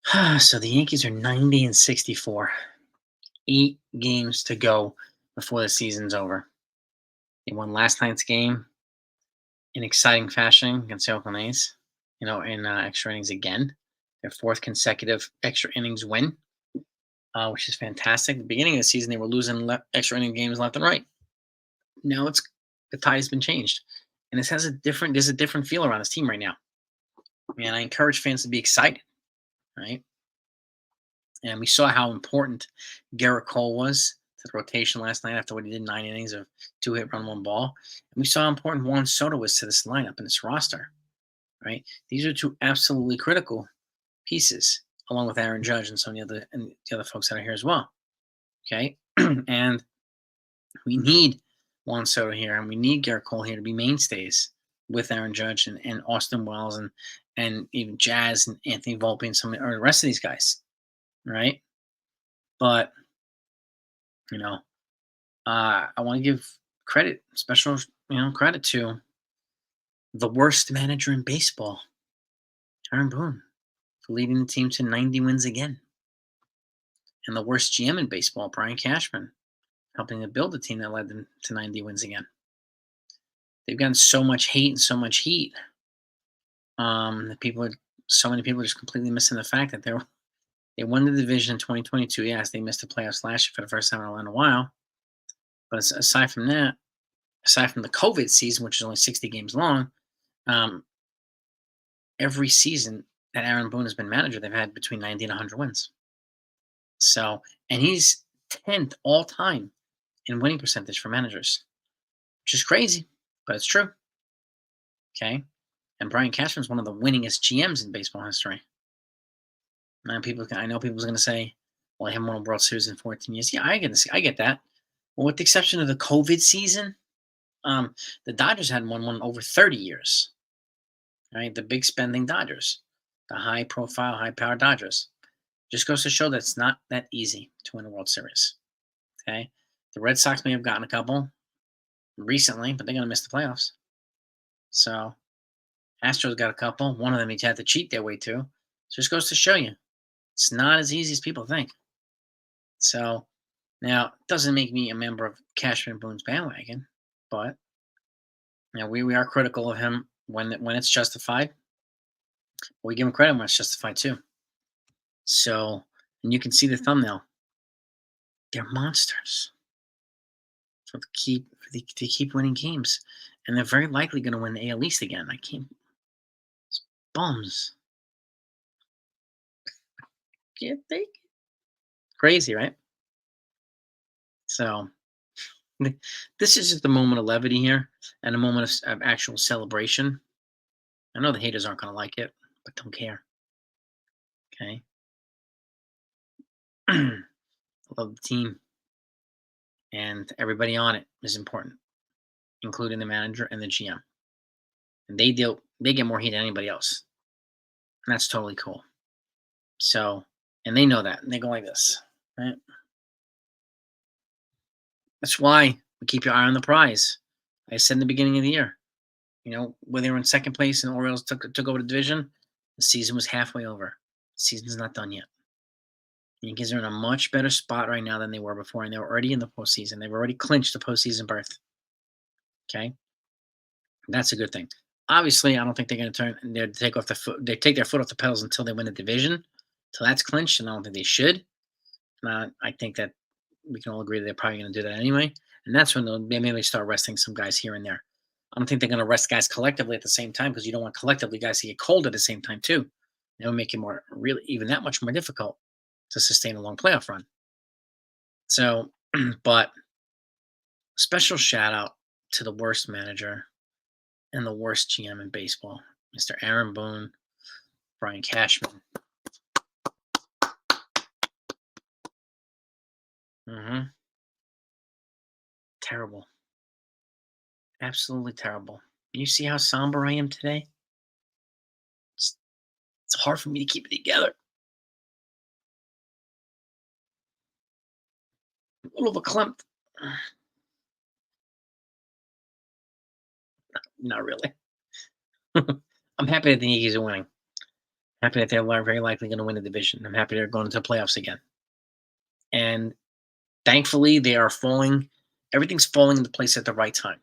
So the Yankees are 90-64. 8 games to go before the season's over. They won last night's game in exciting fashion against the Oakland A's, in extra innings again. Their fourth consecutive extra innings win, which is fantastic. At the beginning of the season, they were losing extra inning games left and right. Now the tide has been changed, and there's a different feel around this team right now. And I encourage fans to be excited, right? And we saw how important Garrett Cole was to the rotation last night after what he did 9 innings of 2 hit, run, 1 ball. And we saw how important Juan Soto was to this lineup and this roster, right? These are two absolutely critical pieces, along with Aaron Judge and some of the other folks that are here as well. Okay. And we need Juan Soto here and we need Garrett Cole here to be mainstays with Aaron Judge and Austin Wells and even Jazz and Anthony Volpe and or the rest of these guys, right? But you know, I want to give special credit to the worst manager in baseball, Aaron Boone, for leading the team to 90 wins again, and the worst GM in baseball, Brian Cashman, helping to build a team that led them to 90 wins again. They've gotten so much hate and so much heat. So many people are just completely missing the fact that they won the division in 2022. Yes, they missed the playoffs last year for the first time in a while. But aside from that, aside from the COVID season, which is only 60 games long, every season that Aaron Boone has been manager, they've had between 90 and 100 wins. So, and he's 10th all time in winning percentage for managers, which is crazy, but it's true. Okay. And Brian Cashman's one of the winningest GMs in baseball history. Now I know people's going to say, well, I haven't won a World Series in 14 years. Yeah, I get that. Well, with the exception of the COVID season, the Dodgers hadn't won one over 30 years. Right? The big spending Dodgers, the high profile, high power Dodgers. Just goes to show that it's not that easy to win a World Series. Okay. The Red Sox may have gotten a couple recently, but they're going to miss the playoffs. So Astros got a couple. One of them had to cheat their way to. So just goes to show you it's not as easy as people think. So now it doesn't make me a member of Cashman Boone's bandwagon, but we are critical of him when it's justified. We give him credit when it's justified too. So, and you can see the thumbnail. They're monsters. So to keep winning games, and they're very likely going to win the AL East again. It's bums. Can't think. Crazy, right? So, this is just a moment of levity here and a moment of actual celebration. I know the haters aren't going to like it, but don't care. Okay. I love the team, and everybody on it is important, including the manager and the GM. And they get more heat than anybody else. And that's totally cool. So, and they know that. And they go like this, right? That's why we keep your eye on the prize. I said in the beginning of the year, when they were in second place and the Orioles took over the division, the season was halfway over. The season's not done yet. The Yankees are in a much better spot right now than they were before, and they were already in the postseason. They've already clinched the postseason berth. Okay, that's a good thing. Obviously, I don't think they're going to take their foot off the pedals until they win the division. Till that's clinched, and I don't think they should. I think that we can all agree that they're probably going to do that anyway. And that's when they maybe start resting some guys here and there. I don't think they're going to rest guys collectively at the same time because you don't want collectively guys to get cold at the same time too. It will make it even that much more difficult to sustain a long playoff run. So, but special shout out to the worst manager and the worst GM in baseball, Mr. Aaron Boone, Brian Cashman. Terrible. Absolutely terrible. You see how somber I am today? It's hard for me to keep it together. A little verklempt. Not really. I'm happy that the Yankees are winning. Happy that they're very likely going to win the division. I'm happy they're going into the playoffs again. And thankfully, they are falling. Everything's falling into place at the right time.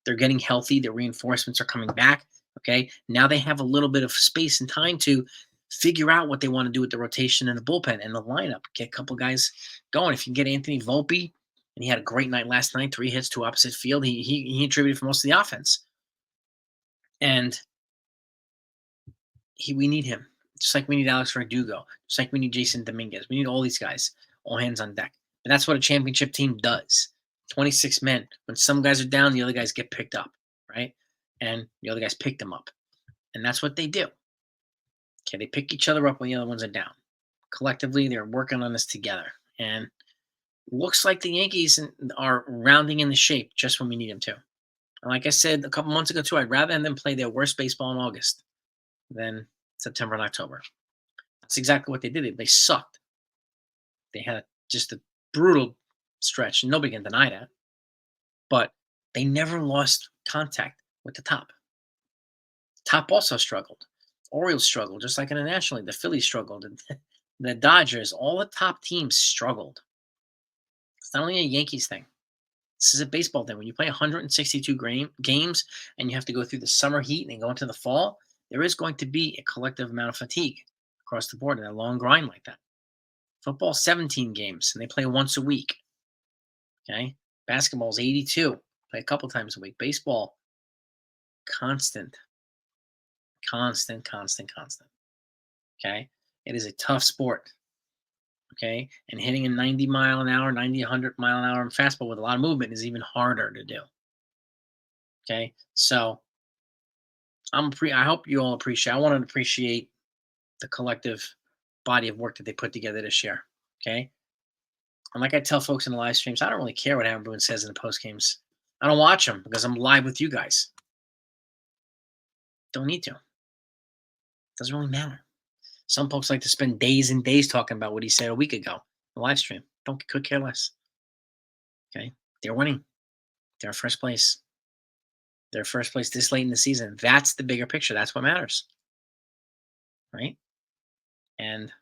They're getting healthy. Their reinforcements are coming back. Okay. Now they have a little bit of space and time to figure out what they want to do with the rotation and the bullpen and the lineup. Get a couple guys going. If you can get Anthony Volpe, and he had a great night last night, 3 hits to opposite field. He contributed for most of the offense. And we need him. Just like we need Alex Verdugo. Just like we need Jason Dominguez. We need all these guys. All hands on deck. And that's what a championship team does. 26 men. When some guys are down, the other guys get picked up, right? And the other guys pick them up. And that's what they do. Okay, they pick each other up when the other ones are down. Collectively, they're working on this together. And it looks like the Yankees are rounding in the shape just when we need them to. And like I said a couple months ago, too, I'd rather have them play their worst baseball in August than September and October. That's exactly what they did. They sucked. They had just a brutal stretch, and nobody can deny that. But they never lost contact with the top. Top also struggled. Orioles struggled, just like in the National League. The Phillies struggled. And the Dodgers, all the top teams struggled. It's not only a Yankees thing. This is a baseball thing. When you play 162 games and you have to go through the summer heat and then go into the fall, there is going to be a collective amount of fatigue across the board in a long grind like that. Football, 17 games, and they play once a week. Okay? Basketball is 82. Play a couple times a week. Baseball, constant. Okay? It is a tough sport. Okay? And hitting a 90 mile an hour, 90, 100 mile an hour fastball with a lot of movement is even harder to do. Okay? So, I hope you all appreciate. I want to appreciate the collective body of work that they put together this year. Okay. And like I tell folks in the live streams, I don't really care what everyone says in the post games. I don't watch them because I'm live with you guys. Don't need to. Doesn't really matter. Some folks like to spend days and days talking about what he said a week ago on the live stream. Could care less. Okay. They're winning. They're in first place. They're first place this late in the season. That's the bigger picture. That's what matters. Right. And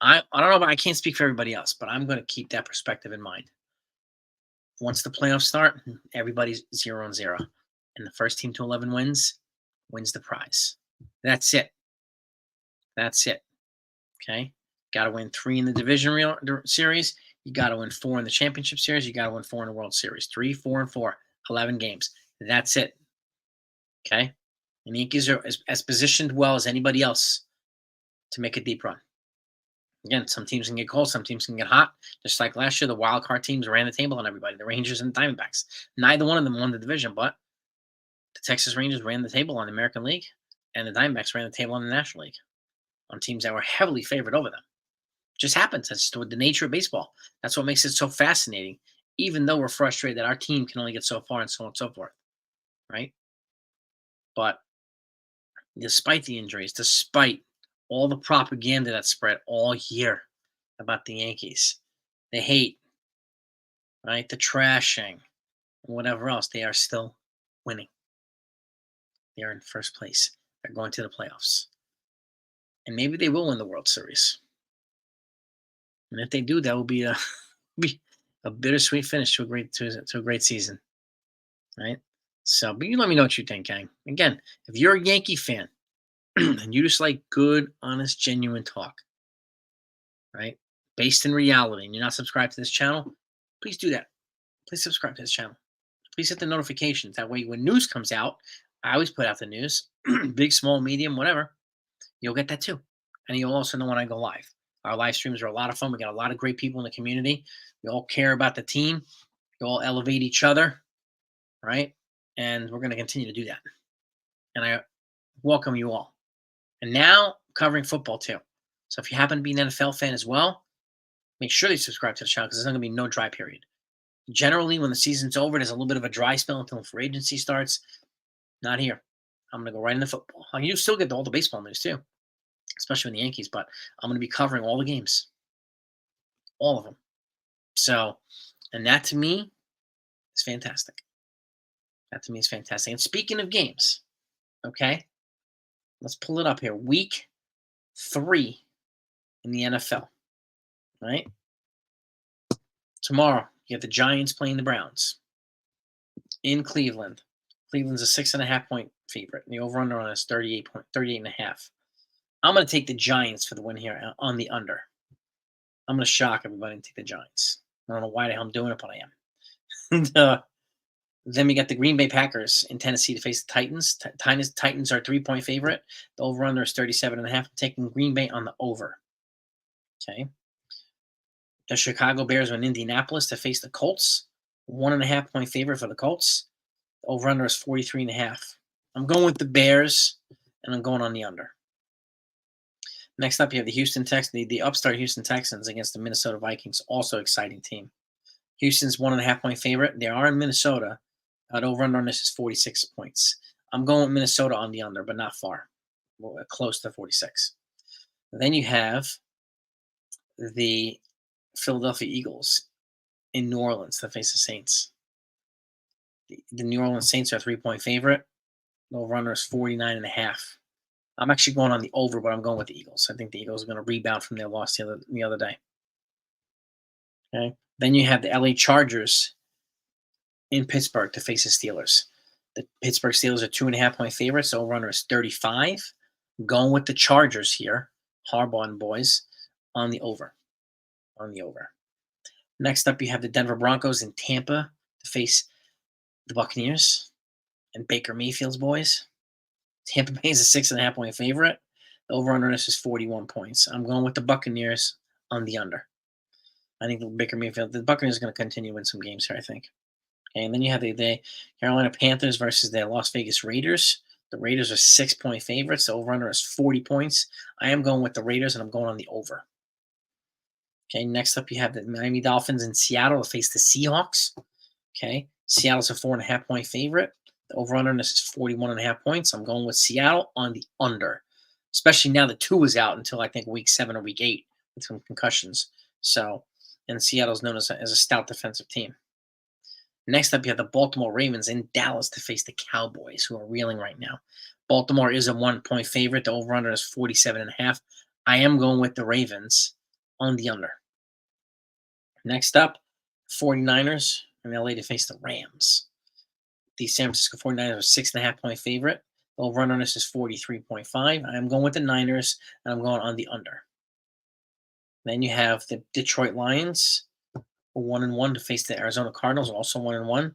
I don't know, but I can't speak for everybody else, but I'm going to keep that perspective in mind. Once the playoffs start, everybody's 0-0. And the first team to 11 wins the prize. That's it. Okay? Got to win 3 in the division series. You got to win 4 in the championship series. You got to win 4 in the World Series. 3, 4, and 4. 11 games. That's it. Okay? And the Yankees are as positioned well as anybody else to make a deep run. Again, some teams can get cold, some teams can get hot. Just like last year, the wild card teams ran the table on everybody. The Rangers and the Diamondbacks. Neither one of them won the division, but the Texas Rangers ran the table on the American League, and the Diamondbacks ran the table on the National League on teams that were heavily favored over them. Just happens. That's the nature of baseball. That's what makes it so fascinating, even though we're frustrated that our team can only get so far and so on and so forth, right? But despite the injuries, despite all the propaganda that spread all year about the Yankees, the hate, right? The trashing, and whatever else, they are still winning. They are in first place. They're going to the playoffs. And maybe they will win the World Series. And if they do, that will be a bittersweet finish to a great season. Right? So, but you let me know what you think, gang. Again, if you're a Yankee fan and you just like good, honest, genuine talk, right? Based in reality, and you're not subscribed to this channel, please do that. Please subscribe to this channel. Please hit the notifications. That way, when news comes out, I always put out the news, big, small, medium, whatever. You'll get that too. And you'll also know when I go live. Our live streams are a lot of fun. We got a lot of great people in the community. We all care about the team. We all elevate each other, right? And we're going to continue to do that. And I welcome you all. And now, covering football too. So if you happen to be an NFL fan as well, make sure you subscribe to the channel because there's not going to be no dry period. Generally, when the season's over, there's a little bit of a dry spell until free agency starts. Not here. I'm going to go right into football. You still get all the baseball news too, especially in the Yankees, but I'm going to be covering all the games. All of them. So, and that to me is fantastic. That to me is fantastic. And speaking of games, okay, let's pull it up here. Week 3 in the NFL, right? Tomorrow, you have the Giants playing the Browns in Cleveland. Cleveland's a 6.5-point favorite. And the over-under on is 38.5. I'm going to take the Giants for the win here on the under. I'm going to shock everybody and take the Giants. I don't know why the hell I'm doing it, but I am. And, then we got the Green Bay Packers in Tennessee to face the Titans. Titans are a 3-point favorite. The over-under is 37.5. I'm taking Green Bay on the over. Okay. The Chicago Bears are in Indianapolis to face the Colts. 1.5-point favorite for the Colts. The over-under is 43.5. I'm going with the Bears, and I'm going on the under. Next up, you have the Houston Texans, the upstart Houston Texans against the Minnesota Vikings. Also exciting team. Houston's 1.5-point favorite. They are in Minnesota. The over-under on this is 46 points. I'm going with Minnesota on the under, but not far. Close to 46. Then you have the Philadelphia Eagles in New Orleans to face the Saints. The New Orleans Saints are a 3-point favorite. The over-under is 49.5. I'm actually going on the over, but I'm going with the Eagles. I think the Eagles are going to rebound from their loss the other day. Okay. Then you have the LA Chargers in Pittsburgh to face the Steelers. The Pittsburgh Steelers are 2.5-point favorites. So over-under is 35. Going with the Chargers here. Harbaugh and boys on the over. On the over. Next up, you have the Denver Broncos in Tampa to face the Buccaneers and Baker Mayfield's boys. Tampa Bay is a 6.5-point favorite. The over-under this is 41 points. I'm going with the Buccaneers on the under. I think Baker Mayfield, the Buccaneers are going to continue to win some games here, I think. Okay, and then you have the Carolina Panthers versus the Las Vegas Raiders. The Raiders are 6-point favorites. The over-under is 40 points. I am going with the Raiders, and I'm going on the over. Okay, next up you have the Miami Dolphins in Seattle to face the Seahawks. Okay, Seattle's a 4.5-point favorite. The over-under this is 41.5 points. I'm going with Seattle on the under, especially now that 2 is out until I think week 7 or week 8 with some concussions. So, and Seattle's known as a stout defensive team. Next up, you have the Baltimore Ravens in Dallas to face the Cowboys, who are reeling right now. Baltimore is a 1-point favorite. The over-under is 47.5. I am going with the Ravens on the under. Next up, 49ers in LA to face the Rams. The San Francisco 49ers are a 6.5-point favorite. The over-under on this is 43.5. I am going with the Niners, and I'm going on the under. Then you have the Detroit Lions, 1-1 to face the Arizona Cardinals, also 1-1.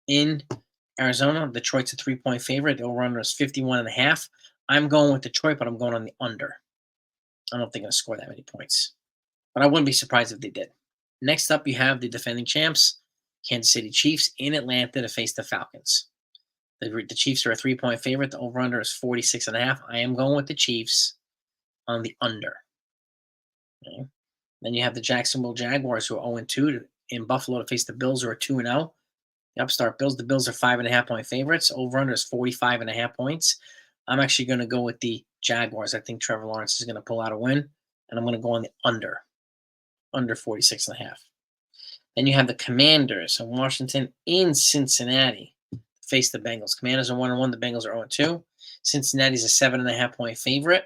In Arizona, Detroit's a 3-point favorite. The over-under is 51.5. I'm going with Detroit, but I'm going on the under. I don't think they're going to score that many points, but I wouldn't be surprised if they did. Next up, you have the defending champs, Kansas City Chiefs in Atlanta to face the Falcons. The Chiefs are a 3-point favorite. The over-under is 46.5. I am going with the Chiefs on the under. Okay. Then you have the Jacksonville Jaguars, who are 0-2 in Buffalo to face the Bills, who are 2-0. The upstart Bills. The Bills are 5.5-point favorites. Over-under is 45.5 points. I'm actually going to go with the Jaguars. I think Trevor Lawrence is going to pull out a win, and I'm going to go on the under 46.5. Then you have the Commanders of Washington in Cincinnati to face the Bengals. Commanders are 1-1. The Bengals are 0-2. Cincinnati's a 7.5-point favorite.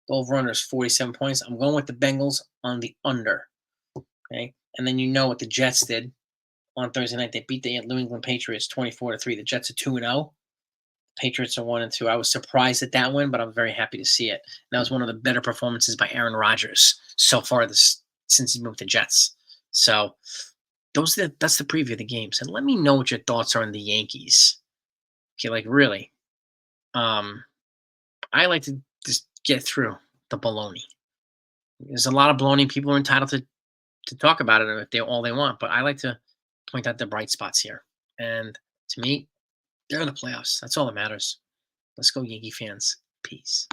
The over-under is 47 points. I'm going with the Bengals on the under. Okay, and then you know what the Jets did on Thursday night. They beat the New England Patriots 24-3. The Jets are 2-0. Patriots are 1-2. I was surprised at that win, but I'm very happy to see it. That was one of the better performances by Aaron Rodgers so far since he moved to Jets. So that's the preview of the games. And let me know what your thoughts are on the Yankees. Okay, like really. I like to just get through the baloney. There's a lot of baloney. People are entitled to talk about it if they all they want, but I like to point out the bright spots here. And to me, they're in the playoffs. That's all that matters. Let's go, Yankee fans. Peace.